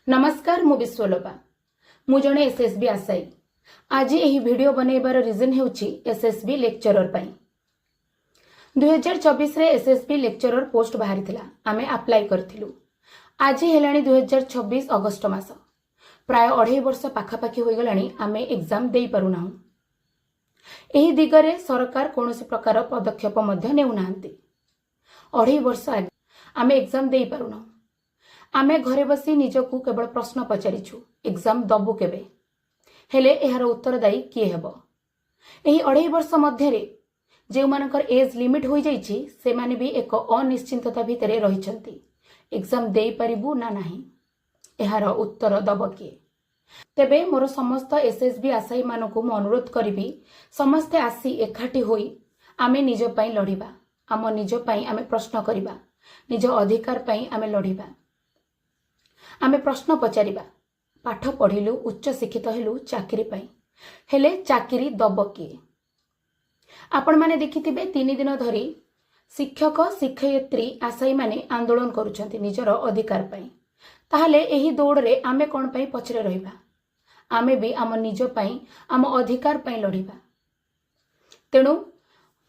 नमस्कार मु विश्वलोपा मु जणे एसएसबी आशायी आज यही वीडियो बनैबार रीजन हेउची एसएसबी लेक्चरर पई 2024 रे एसएसबी लेक्चरर पोस्ट बाहरी आमे अप्लाई करथिलु। आज हेलाणी 2026 अगस्त मास प्राय 2.5 वर्ष पाखापाखी हो गलाणी आमे एग्जाम देई पारुना। एही दिगरे सरकार कोनोसी प्रकार पदक्षेप मध्य नेउ नाहंती। 2.5 वर्ष आगे आमे एग्जाम देई पारुना। आमे घरे बसी निजकू केवल प्रश्न पचारिछु एग्जाम दबु केबे हेले एहार उत्तरदायी किए हेबो। एही 2.5 वर्ष मध्यरे जेउ मानकर एज लिमिट होई जाईछि से माने भी एक अनिश्चितता भितरे रहिछंती एग्जाम देई परिबु ना नाही एहार उत्तर दब किए। तेबे मोर समस्त एसएसबी आशायी मानकू मु अनुरोध करिबी समस्ते आसी एकाठी होई आमे निज पई लढिबा। आम निज पई आमे प्रश्न करिबा। निज अधिकार पई आमे लढिबा। आमे प्रश्न पचारिबा। पाठ पढ़िलु उच्च शिक्षित हेलु चाकरी पाई हेले चाकरी दब किए। आपण माने देखिथिबे 3 दिन धरी शिक्षक शिक्षयित्री आशायी माने आंदोलन करूछंती निजर अधिकार पाई। ताहले एही दौड़ रे आमे कोन पाई पछरे रहिबा। आमे भी आम निज पाई आम अधिकार पाई लढिबा। तेणु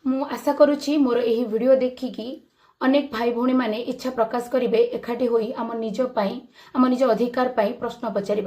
मु आशा करूछि मोर एही वीडियो देखिकी अनेक भाई भौणी माने इच्छा प्रकाश करिवे एकाठी होई आम निज अधिकार पाई प्रश्न पचारिबा।